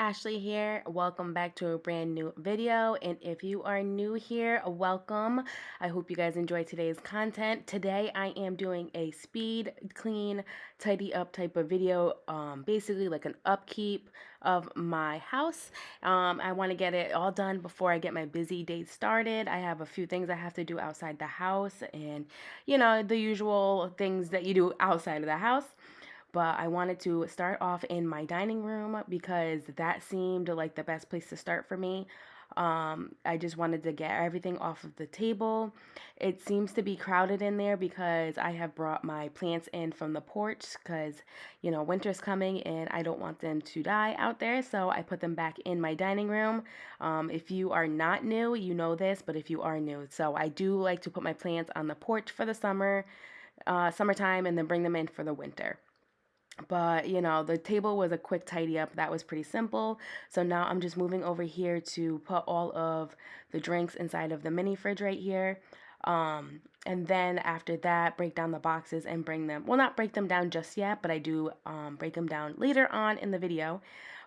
Ashley here. Welcome back to a brand new video, and if you are new here, welcome. I hope you guys enjoy today's content. Today I am doing a speed clean, tidy up type of video, basically like an upkeep of my house. I want to get it all done before I get my busy day started. I have a few things I have to do outside the house, and you know, the usual things that you do outside of the house. But I wanted to start off in my dining room because that seemed like the best place to start for me. I just wanted to get everything off of the table. It seems to be crowded in there because I have brought my plants in from the porch because, you know, winter's coming and I don't want them to die out there. So I put them back in my dining room. If you are not new, you know this, but if you are new, so I do like to put my plants on the porch for the summertime, and then bring them in for the winter. But, you know, the table was a quick tidy up. That was pretty simple. So now I'm just moving over here to put all of the drinks inside of the mini fridge right here. And then after that, break down the boxes and bring them, well, not break them down just yet, but I do break them down later on in the video.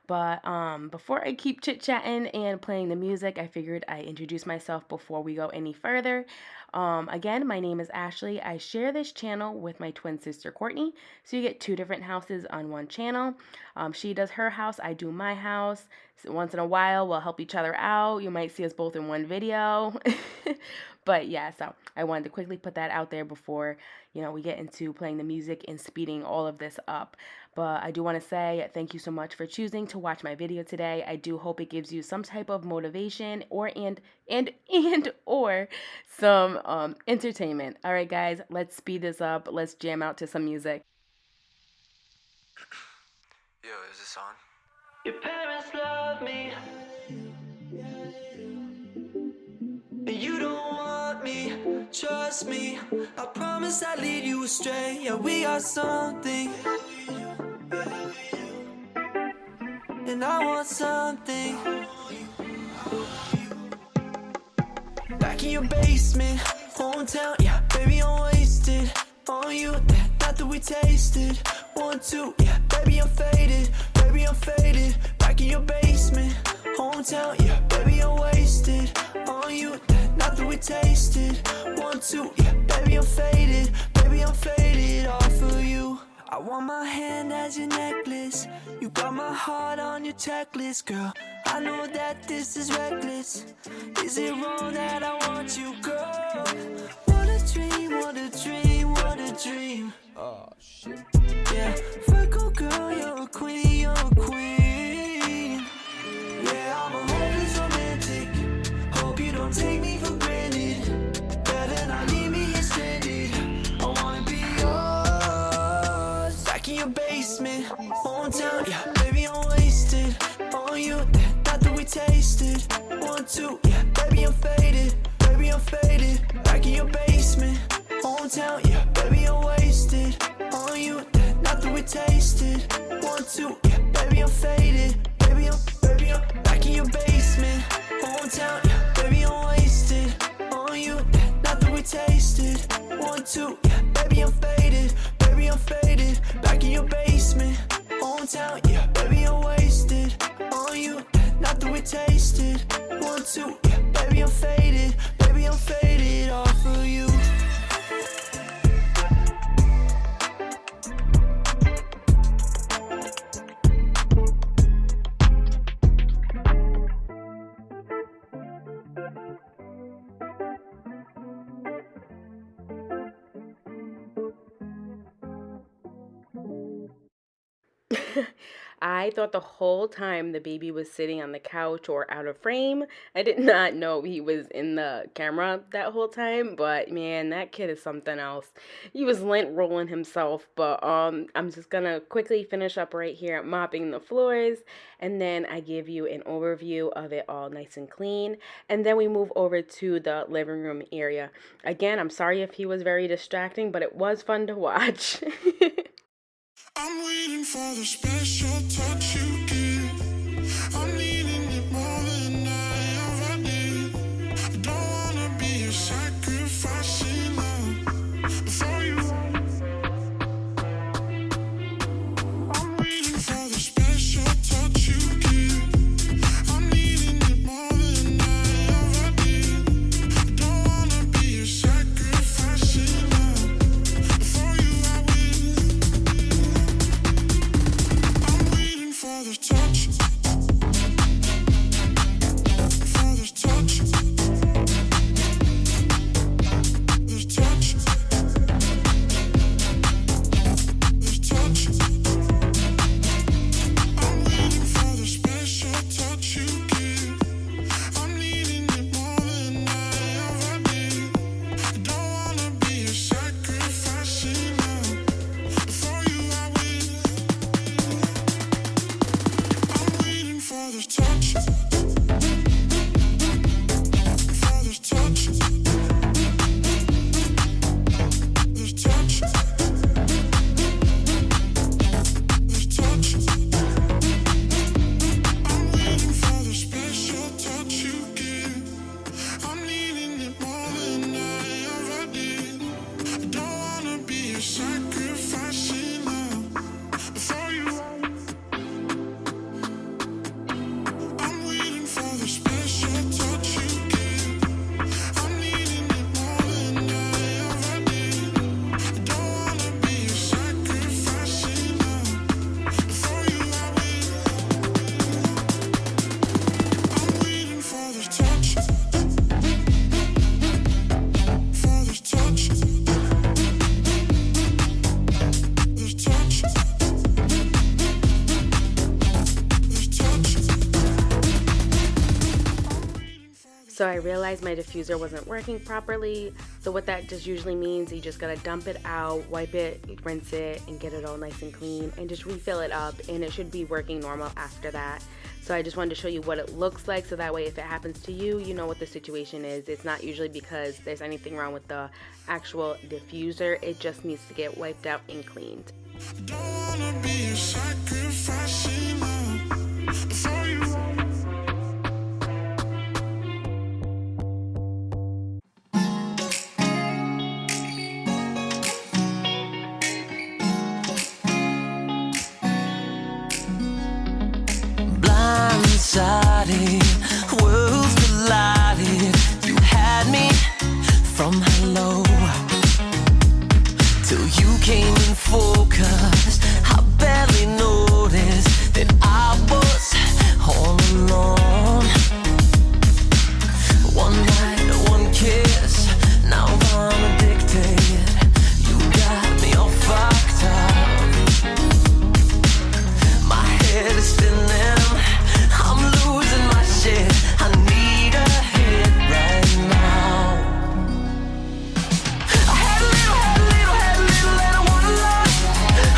But before I keep chit-chatting and playing the music, I figured I introduce myself before we go any further. Again, my name is Ashley. I share this channel with my twin sister, Courtney. So you get two different houses on one channel. She does her house, I do my house. So once in a while, we'll help each other out. You might see us both in one video. But yeah, so I wanted to quickly put that out there before, you know, we get into playing the music and speeding all of this up. But I do want to say thank you so much for choosing to watch my video today. I do hope it gives you some type of motivation or some entertainment. All right, guys, let's speed this up. Let's jam out to some music. Yo, is this on? Your parents love me, and you don't want me. Trust me, I promise I'll lead you astray. Yeah, we are something, and I want something. Back in your basement, hometown, yeah, baby, I'm wasted on you. That night that we tasted, 1, 2, yeah, baby, I'm faded, baby, I'm faded. Back in your basement, hometown, yeah, baby, I'm wasted on you. That night that we tasted, 1, 2, yeah, baby, I'm faded, baby, I'm faded off of you. I want my hand as your necklace. You got my heart on your checklist, girl. I know that this is reckless. Is it wrong that I want you, girl? What a dream, what a dream, what a dream. Oh, shit. Yeah, Virgo girl, you're a queen, you're a queen. Yeah, I'm a hopeless romantic. Hope you don't take me for granted. Better not leave me here stranded. I wanna be yours. Back in your basement, hometown, yeah, baby, I'm wasted on you. That night that we tasted, 1, 2, yeah, baby, I'm faded, baby, I'm faded. Back in your basement, hometown, yeah, baby, I'm wasted on you. That night that we tasted, 1, 2, yeah, baby, I'm faded, baby, I'm back in your basement, hometown, yeah, baby, I'm wasted on you. That night that we tasted, 1, 2, yeah, baby, I'm faded, baby, I'm faded. Back in your basement, hometown, yeah, baby, I'm wasted on you. That night that we tasted, 1, 2, yeah, baby, I'm faded off of you. I thought the whole time the baby was sitting on the couch or out of frame. I did not know he was in the camera that whole time, but man, that kid is something else. He was lint rolling himself, but I'm just gonna quickly finish up right here mopping the floors, and then I give you an overview of it all nice and clean, and then we move over to the living room area. Again, I'm sorry if he was very distracting, but it was fun to watch. I'm waiting for the special touch you give. I'm needing it more than I ever did. I don't wanna be a sacrificing love for you. I'm waiting for the special touch you give. touch. Father's touch. This touch. This touch. I'm waiting for the special touch you give. I'm needing it more than I ever did. I don't wanna be a sacrificing love for you. I'm waiting for the special touch you give. I'm needing it more than I ever did. I don't wanna be a sacrificing love for you. I'm waiting for this touch. For this touch. This touch. This touch. So I realized my diffuser wasn't working properly. So what that just usually means, you just gotta dump it out, wipe it, rinse it, and get it all nice and clean, and just refill it up, and it should be working normal after that. So I just wanted to show you what it looks like, so that way if it happens to you, you know what the situation is. It's not usually because there's anything wrong with the actual diffuser. It just needs to get wiped out and cleaned. Don't wanna be a sacrificing love for you. Blindsided, worlds collided. You had me from hello till you came in focus. I barely noticed that I was all alone. One night, one kiss, now I'm addicted. You got me all fucked up. My head is spinning, I'm losing my shit. I need a hit right now. I had a little, and I wanna love.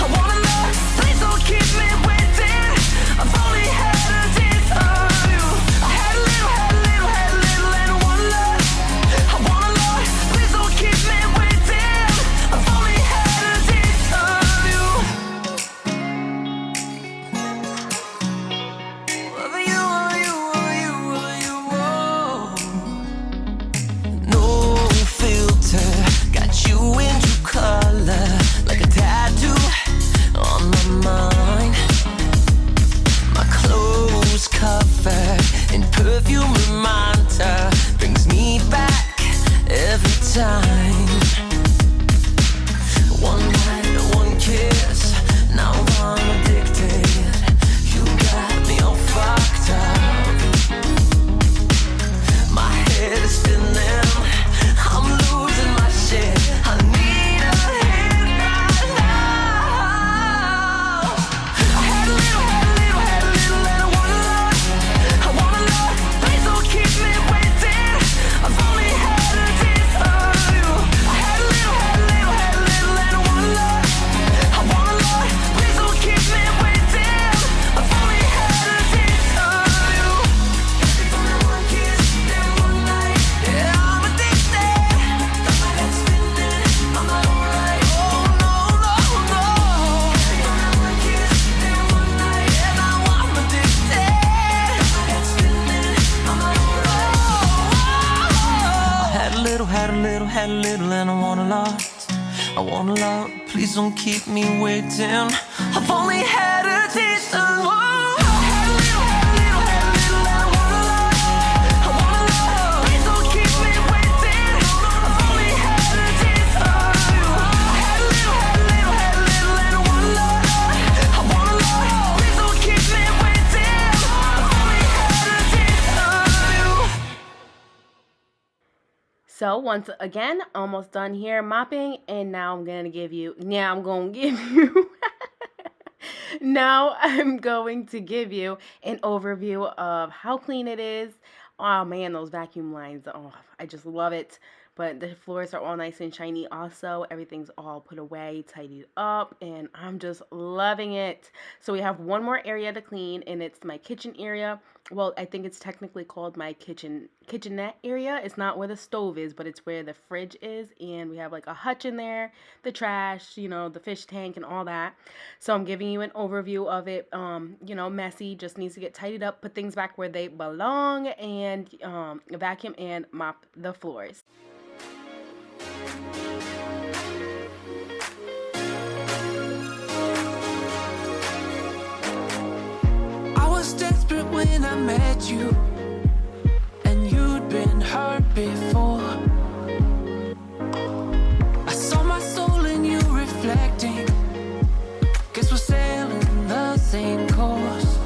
I wanna love, please don't keep me waiting. I've only had a taste of you. I had a little, and I wanna love. I wanna love, please don't keep me waiting. I've only had a taste of you. No filter, got you in true color, like a tattoo on my mind. My clothes covered in perfume reminder brings me back every time. One night, one kiss, now I'm addicted. You got me all fucked up. My head is spinning, I'm losing my shit. I need a hit right now. I had a little, and I wanna love. I wanna love, please don't keep me waiting. I've only had a taste of you. I had a little, and I wanna love. I wanna love, please don't keep me waiting. I've only had a taste of you. One kiss, then one night. Yeah, I'm addicted. Got my head spinning, I'm not alright. Oh no, no, no. One kiss, then one night. Yeah, now I'm addicted. Got my head spinning, I'm not alright. I had a little, and I want a lot. I want a lot, please don't keep me waiting. I've only had a taste of you. I had a little, and I wanna love. I wanna love, please don't keep me waiting. I've only had a taste of you. I had a little, and I wanna love. I wanna love, please don't keep me waiting. I've only had a taste of you. So once again, almost done here mopping, and now I'm gonna give you now I'm going to give you an overview of how clean it is. Oh man, those vacuum lines, oh, I just love it. But the floors are all nice and shiny also. Everything's all put away, tidied up, and I'm just loving it. So we have one more area to clean, and it's my kitchen area. well, I think it's technically called my kitchenette area. It's not where the stove is, but it's where the fridge is, and we have like a hutch in there, the trash, the fish tank and all that. So I'm giving you an overview of it. Messy, just needs to get tidied up, put things back where they belong, and vacuum and mop the floors. I was desperate when I met you, and you'd been hurt before. I saw my soul in you reflecting. Guess we're sailing the same course.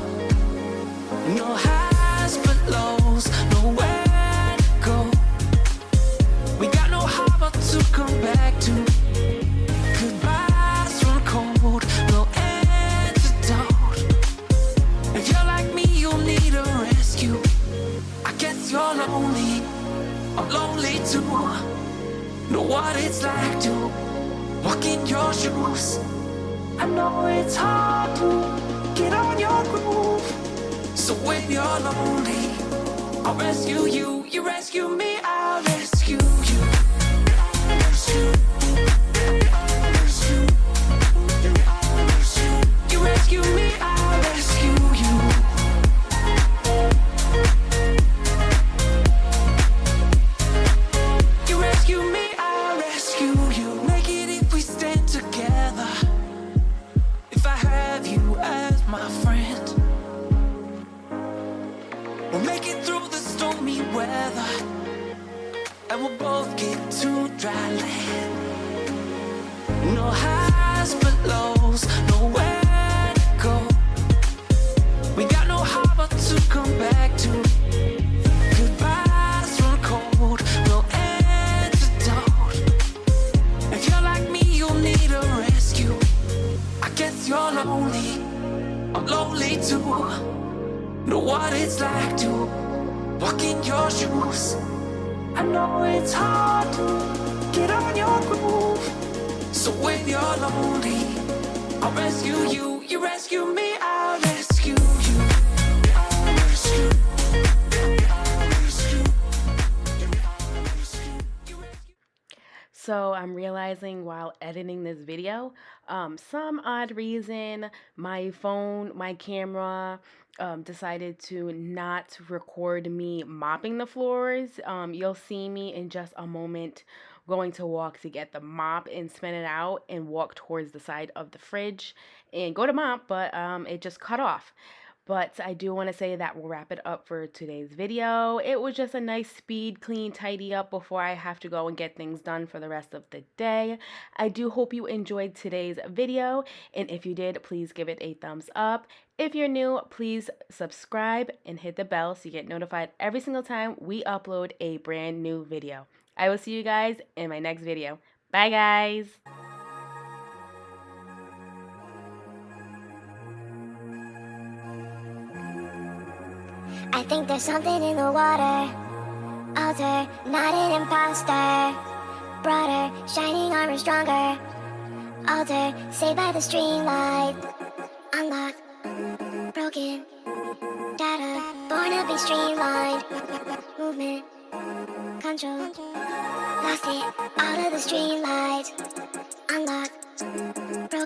No highs but lows, nowhere to go. We got no harbor to come back to. Goodbyes run cold, no antidote. If you're like me, you'll need a rescue. I guess you're lonely, I'm lonely too. Know what it's like to walk in your shoes. I know it's hard to get on your groove. So when you're lonely, I'll rescue you. You rescue me, I'll rescue you. I'll rescue you. You rescue me, I'll rescue you. You rescue me, I'll rescue you. Make it if we stand together. If I have you as my friend, we'll make it through the stormy weather, and we'll both get to dry land. No highs but lows, nowhere to go. We got no harbor to come back to. Goodbyes run cold, no antidote. If you're like me, you'll need a rescue. I guess you're lonely, I'm lonely too. Know what it's like to walk in your shoes. I know it's hard to get on your groove. So when you're lonely, I'll rescue you. You rescue me, I'll rescue you. I'll rescue. I'll rescue. You rescue. So I'm realizing while editing this video, some odd reason my phone, my camera, decided to not record me mopping the floors. You'll see me in just a moment going to walk to get the mop and spin it out and walk towards the side of the fridge and go to mop, but it just cut off. But I do want to say that we'll wrap it up for today's video. It was just a nice speed, clean, tidy up before I have to go and get things done for the rest of the day. I do hope you enjoyed today's video, and if you did, please give it a thumbs up. If you're new, please subscribe and hit the bell so you get notified every single time we upload a brand new video. I will see you guys in my next video. Bye, guys. I think there's something in the water. Alter, not an imposter. Broader, shining armor stronger. Alter, saved by the streamlight. Unlocked, broken. Data, born to be streamlined. Movement, control. Lost it, out of the streamlight. Unlocked, broken.